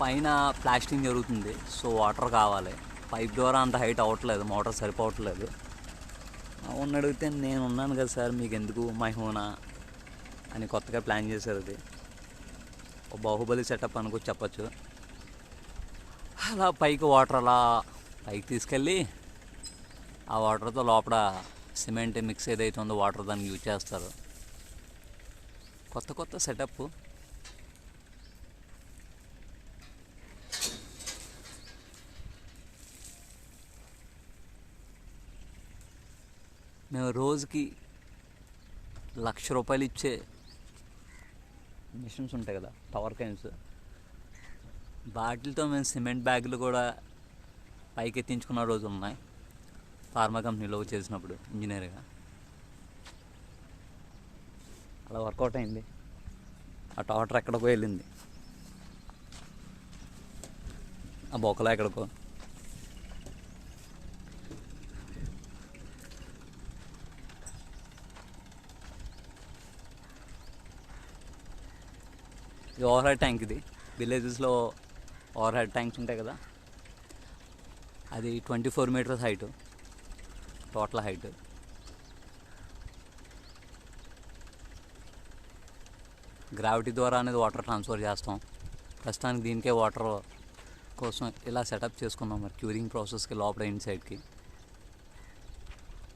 పైన ప్లాస్టింగ్ జరుగుతుంది, so water కావాలి. పైప్ ద్వారా అంత హైట్ అవ్వట్లేదు, మోటార్ సరిపోవట్లేదు. అవును అడిగితే నేను ఉన్నాను కదా సార్, మీకు ఎందుకు మైహోనా అని కొత్తగా ప్లాన్ చేశారు. అది ఒక బాహుబలి సెటప్ అనుకో చెప్పచ్చు. అలా పైకి వాటర్ అలా పైకి తీసుకెళ్ళి ఆ వాటర్తో లోపల సిమెంట్ మిక్స్ ఏదైతే ఉందో వాటర్ దానికి యూజ్ చేస్తారు. కొత్త కొత్త సెటప్. మేము రోజుకి ₹1,00,000 ఇచ్చే మిషన్స్ ఉంటాయి కదా, పవర్ కైన్స్, వాటితో మేము సిమెంట్ బ్యాగులు కూడా పైకి ఎత్తించుకున్న రోజులు ఉన్నాయి. ఫార్మా కంపెనీలో చేసినప్పుడు ఇంజనీర్గా అలా వర్కౌట్ అయింది. ఆ టాటర్ ఎక్కడికో వెళ్ళింది, ఆ బొక్కలో ఎక్కడికో. ఇది ఓవర్ హెడ్ ట్యాంక్. ఇది విలేజెస్లో ఓవర్ హెడ్ ట్యాంక్స్ ఉంటాయి కదా, అది 24 metres height, total height. Gravity ద్వారా అనేది వాటర్ ట్రాన్స్ఫర్ చేస్తాం. ప్రస్తుతానికి దీనికే వాటర్ కోసం ఇలా సెటప్ చేసుకున్నాం. మరి క్యూరింగ్ ప్రాసెస్కి లోపల ఇన్సైడ్కి